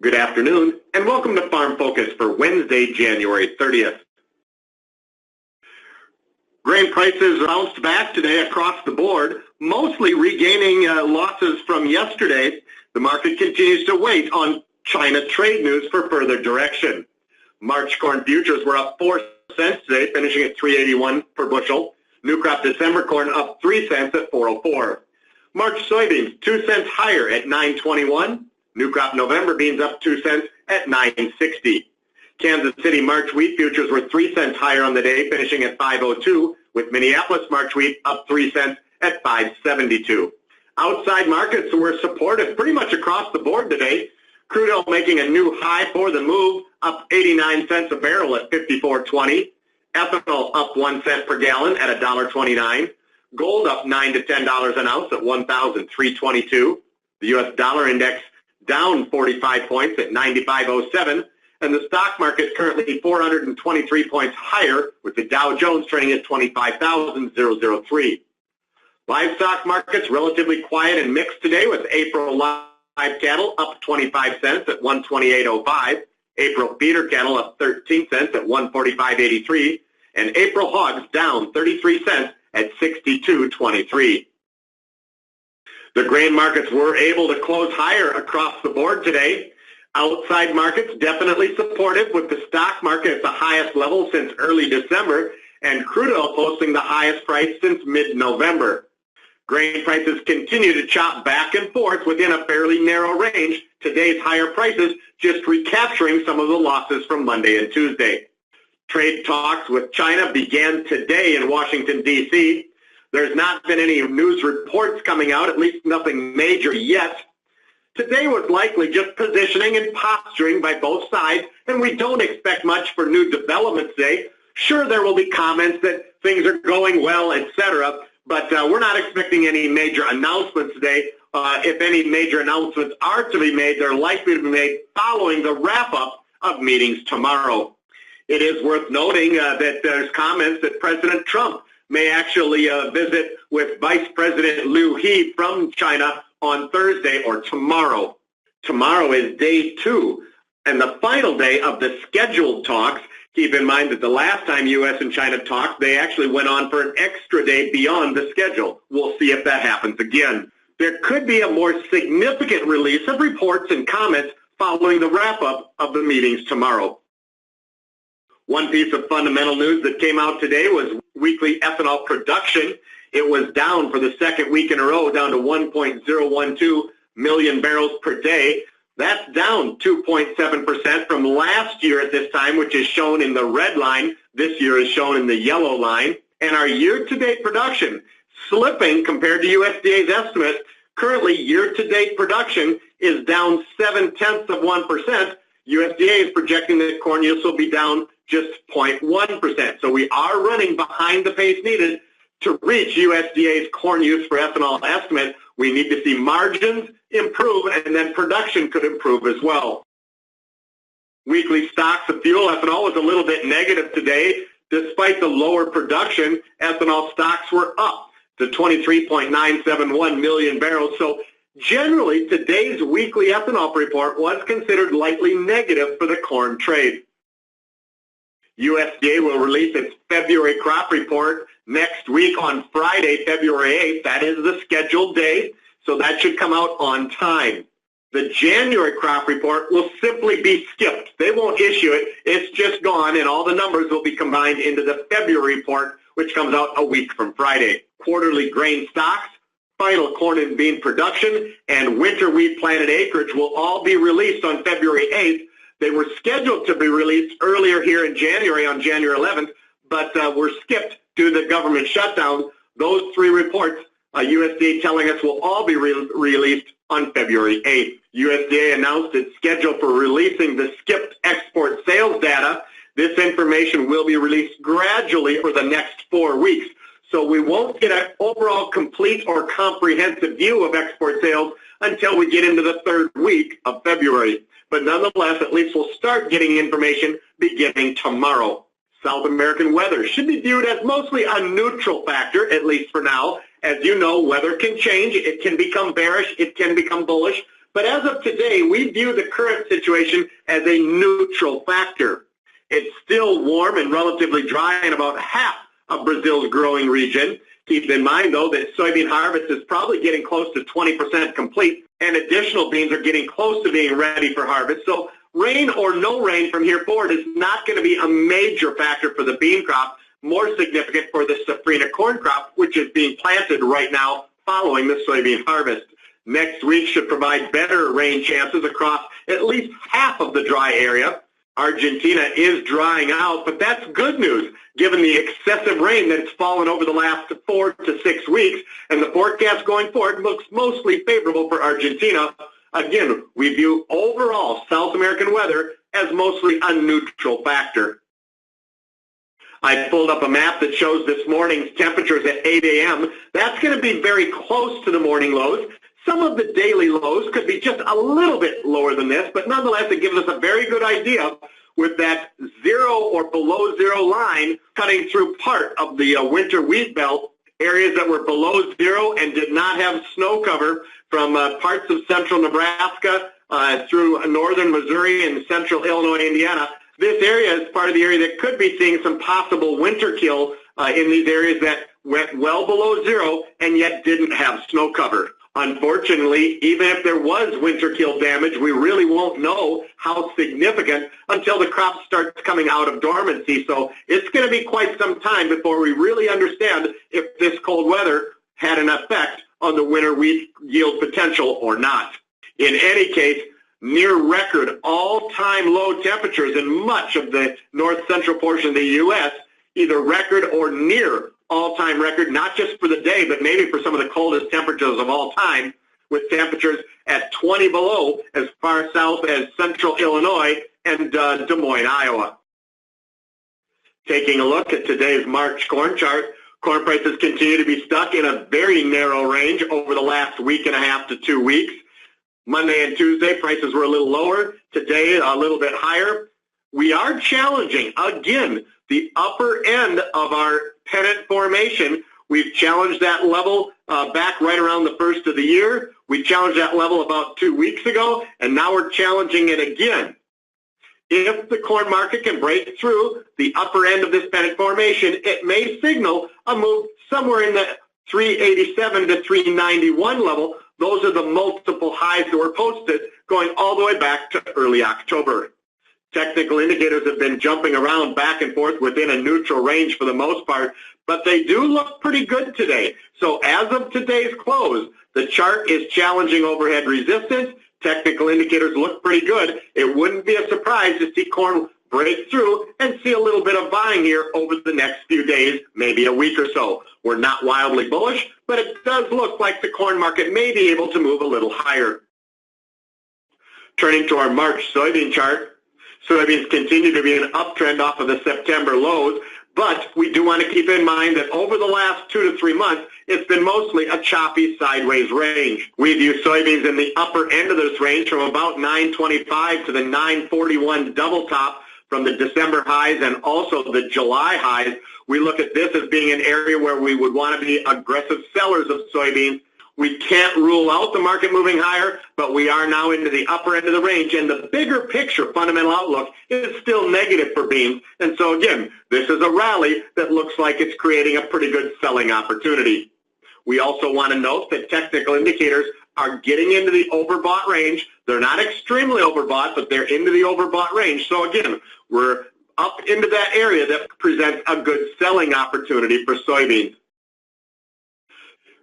Good afternoon, and welcome to Farm Focus for Wednesday, January 30th. Grain prices bounced back today across the board, mostly regaining losses from yesterday. The market continues to wait on China trade news for further direction. March corn futures were up 4 cents today, finishing at $3.81 per bushel. New crop December corn up 3 cents at $4.04. March soybeans 2 cents higher at $9.21. New crop November beans up 2 cents at $9.60. Kansas City March wheat futures were 3 cents higher on the day, finishing at $5.02, with Minneapolis March wheat up 3 cents at $5.72. Outside markets were supportive pretty much across the board today. Crude oil making a new high for the move, up 89 cents a barrel at $54.20. Ethanol up 1 cent per gallon at $1.29. Gold up $9 to $10 an ounce at $1,322. The U.S. dollar index down 45 points at 95.07, and the stock market currently 423 points higher, with the Dow Jones trading at 25,003. Livestock markets relatively quiet and mixed today, with April live cattle up 25 cents at 128.05, April feeder cattle up 13 cents at 145.83, and April hogs down 33 cents at 62.23. The grain markets were able to close higher across the board today. Outside markets definitely supportive, with the stock market at the highest level since early December and crude oil posting the highest price since mid-November. Grain prices continue to chop back and forth within a fairly narrow range. Today's higher prices just recapturing some of the losses from Monday and Tuesday. Trade talks with China began today in Washington, D.C. There's not been any news reports coming out, at least nothing major yet. Today was likely just positioning and posturing by both sides, and we don't expect much for new developments today. Sure, there will be comments that things are going well, etc., but we're not expecting any major announcements today. If any major announcements are to be made, they're likely to be made following the wrap-up of meetings tomorrow. It is worth noting that there's comments that President Trump may actually visit with Vice President Liu He from China on Thursday or tomorrow. Tomorrow is day 2 and the final day of the scheduled talks. Keep in mind that the last time U.S. and China talked, they actually went on for an extra day beyond the schedule. We'll see if that happens again. There could be a more significant release of reports and comments following the wrap-up of the meetings tomorrow. One piece of fundamental news that came out today was weekly ethanol production. It was down for the second week in a row, down to 1.012 million barrels per day. That's down 2.7% from last year at this time, which is shown in the red line. This year is shown in the yellow line. And our year-to-date production slipping compared to USDA's estimates. Currently, year-to-date production is down 0.7%. USDA is projecting that corn use will be down just 0.1%. So we are running behind the pace needed to reach USDA's corn use for ethanol estimate. We need to see margins improve, and then production could improve as well. Weekly stocks of fuel ethanol was a little bit negative today. Despite the lower production, ethanol stocks were up to 23.971 million barrels. So generally, today's weekly ethanol report was considered lightly negative for the corn trade. USDA will release its February crop report next week on Friday, February 8th. That is the scheduled day, so that should come out on time. The January crop report will simply be skipped. They won't issue it. It's just gone, and all the numbers will be combined into the February report, which comes out a week from Friday. Quarterly grain stocks, final corn and bean production, and winter wheat planted acreage will all be released on February 8th. They were scheduled to be released earlier here in January, on January 11th, but were skipped due to the government shutdown. Those three reports, USDA telling us, will all be released on February 8th. USDA announced its schedule for releasing the skipped export sales data. This information will be released gradually for the next 4 weeks. So we won't get an overall complete or comprehensive view of export sales until we get into the 3rd week of February. But nonetheless, at least we'll start getting information beginning tomorrow. South American weather should be viewed as mostly a neutral factor, at least for now. As you know, weather can change. It can become bearish. It can become bullish. But as of today, we view the current situation as a neutral factor. It's still warm and relatively dry in about half of Brazil's growing region. Keep in mind, though, that soybean harvest is probably getting close to 20% complete, and additional beans are getting close to being ready for harvest. So rain or no rain from here forward is not going to be a major factor for the bean crop, more significant for the safrinha corn crop, which is being planted right now following the soybean harvest. Next week should provide better rain chances across at least half of the dry area. Argentina is drying out, but that's good news given the excessive rain that's fallen over the last 4 to 6 weeks, and the forecast going forward looks mostly favorable for Argentina. Again, we view overall South American weather as mostly a neutral factor. I pulled up a map that shows this morning's temperatures at 8 a.m. That's going to be very close to the morning lows. Some of the daily lows could be just a little bit lower than this, but nonetheless, it gives us a very good idea with that 0 or below 0 line cutting through part of the winter wheat belt, areas that were below 0 and did not have snow cover from parts of central Nebraska through northern Missouri and central Illinois, Indiana. This area is part of the area that could be seeing some possible winter kill in these areas that went well below 0 and yet didn't have snow cover. Unfortunately, even if there was winter kill damage, we really won't know how significant until the crop starts coming out of dormancy. So it's going to be quite some time before we really understand if this cold weather had an effect on the winter wheat yield potential or not. In any case, near record all-time low temperatures in much of the north-central portion of the U.S., either record or near all-time record, not just for the day, but maybe for some of the coldest temperatures of all time, with temperatures at 20 below as far south as central Illinois and Des Moines, Iowa. Taking a look at today's March corn chart, corn prices continue to be stuck in a very narrow range over the last week and a half to 2 weeks. Monday and Tuesday, prices were a little lower. Today, a little bit higher. We are challenging, again, the upper end of our pennant formation. We've challenged that level back right around the first of the year. We challenged that level about 2 weeks ago, and now we're challenging it again. If the corn market can break through the upper end of this pennant formation, it may signal a move somewhere in the 387 to 391 level. Those are the multiple highs that were posted going all the way back to early October. Technical indicators have been jumping around back and forth within a neutral range for the most part, but they do look pretty good today. So as of today's close, the chart is challenging overhead resistance. Technical indicators look pretty good. It wouldn't be a surprise to see corn break through and see a little bit of buying here over the next few days, maybe a week or so. We're not wildly bullish, but it does look like the corn market may be able to move a little higher. Turning to our March soybean chart, soybeans continue to be an uptrend off of the September lows, but we do want to keep in mind that over the last 2 to 3 months, it's been mostly a choppy sideways range. We view soybeans in the upper end of this range from about 925 to the 941 double top from the December highs and also the July highs. We look at this as being an area where we would want to be aggressive sellers of soybeans. We can't rule out the market moving higher, but we are now into the upper end of the range, and the bigger picture fundamental outlook is still negative for beans. And so again, this is a rally that looks like it's creating a pretty good selling opportunity. We also want to note that technical indicators are getting into the overbought range. They're not extremely overbought, but they're into the overbought range. So again, we're up into that area that presents a good selling opportunity for soybeans.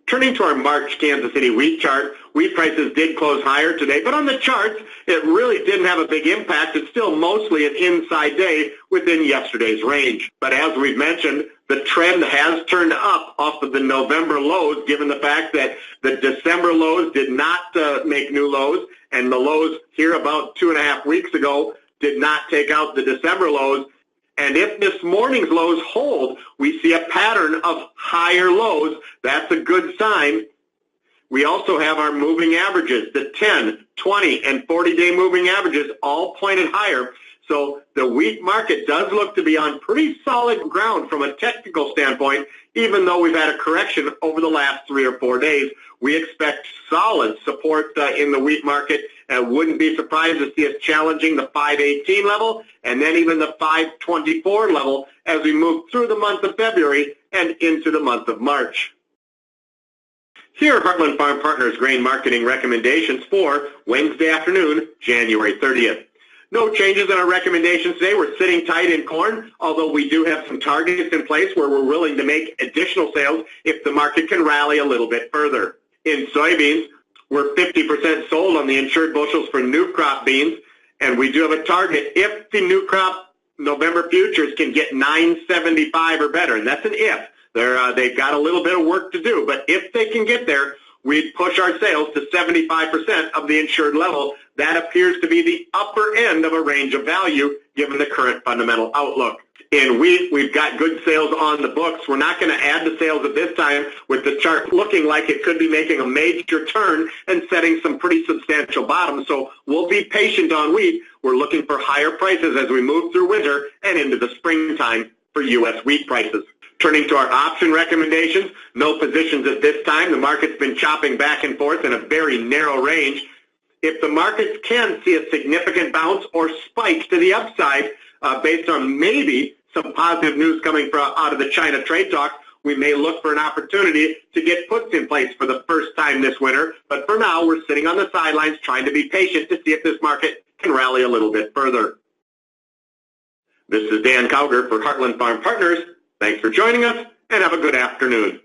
Turning to our March Kansas City wheat chart, wheat prices did close higher today, but on the charts, it really didn't have a big impact. It's still mostly an inside day within yesterday's range. But as we've mentioned, the trend has turned up off of the November lows, given the fact that the December lows did not make new lows, and the lows here about 2.5 weeks ago did not take out the December lows. And if this morning's lows hold, we see a pattern of higher lows. That's a good sign. We also have our moving averages, the 10, 20, and 40-day moving averages all pointed higher. So the wheat market does look to be on pretty solid ground from a technical standpoint, even though we've had a correction over the last 3 or 4 days. We expect solid support in the wheat market and wouldn't be surprised to see us challenging the 518 level and then even the 524 level as we move through the month of February and into the month of March. Here are Heartland Farm Partners grain marketing recommendations for Wednesday afternoon, January 30th. No changes in our recommendations today. We're sitting tight in corn, although we do have some targets in place where we're willing to make additional sales if the market can rally a little bit further. In soybeans, we're 50% sold on the insured bushels for new crop beans, and we do have a target if the new crop November futures can get 975 or better, and that's an if. They've got a little bit of work to do, but if they can get there, we'd push our sales to 75% of the insured level. That appears to be the upper end of a range of value given the current fundamental outlook. In wheat, we've got good sales on the books. We're not going to add the sales at this time with the chart looking like it could be making a major turn and setting some pretty substantial bottoms. So we'll be patient on wheat. We're looking for higher prices as we move through winter and into the springtime for U.S. wheat prices. Turning to our option recommendations, no positions at this time. The market's been chopping back and forth in a very narrow range. If the markets can see a significant bounce or spike to the upside based on maybe some positive news coming out of the China trade talks, we may look for an opportunity to get puts in place for the first time this winter. But for now, we're sitting on the sidelines trying to be patient to see if this market can rally a little bit further. This is Dan Cowger for Heartland Farm Partners. Thanks for joining us, and have a good afternoon.